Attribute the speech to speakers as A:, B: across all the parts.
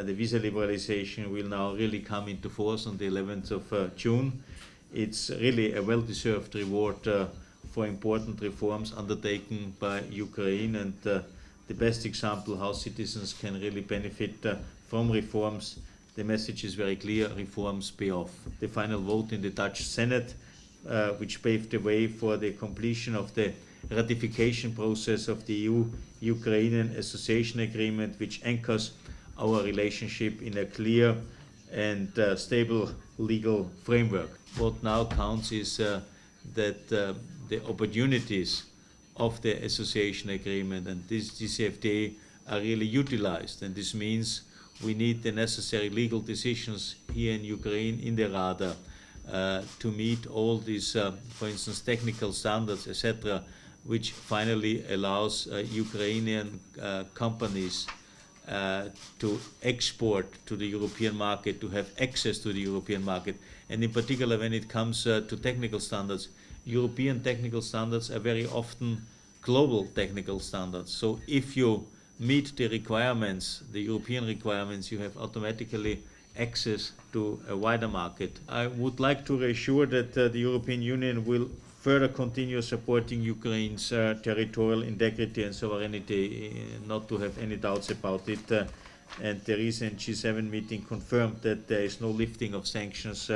A: the visa liberalization will now really come into force on the 11th of June. It's really a well-deserved reward for important reforms undertaken by Ukraine, and the best example how citizens can really benefit from reforms. The message is very clear: reforms pay off. The final vote in the Dutch Senate, which paved the way for the completion of the ratification process of the EU-Ukrainian Association Agreement, which anchors our relationship in a clear and stable legal framework. What now counts is that the opportunities of the association agreement and this DCFTA are really utilized, and this means we need the necessary legal decisions here in Ukraine in the Rada to meet all these, for instance, technical standards, etc., which finally allows Ukrainian companies to export to the European market, to have access to the European market. And in particular, when it comes to technical standards, European technical standards are very often global technical standards. So if you meet the requirements, the European requirements, you have automatically access to a wider market. I would like to reassure that the European Union will further continue supporting Ukraine's territorial integrity and sovereignty, not to have any doubts about it. And the recent G7 meeting confirmed that there is no lifting of sanctions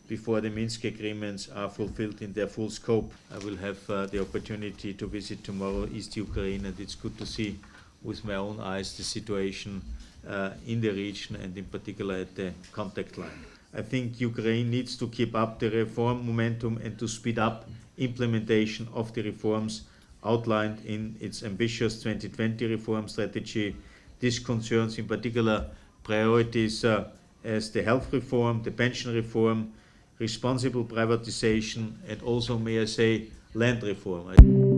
A: before the Minsk agreements are fulfilled in their full scope. I will have the opportunity to visit tomorrow East Ukraine, and it's good to see with my own eyes the situation in the region and in particular at the contact line. I think Ukraine needs to keep up the reform momentum and to speed up implementation of the reforms outlined in its ambitious 2020 reform strategy. This concerns in particular priorities as the health reform, the pension reform, responsible privatization, and also, may I say, land reform.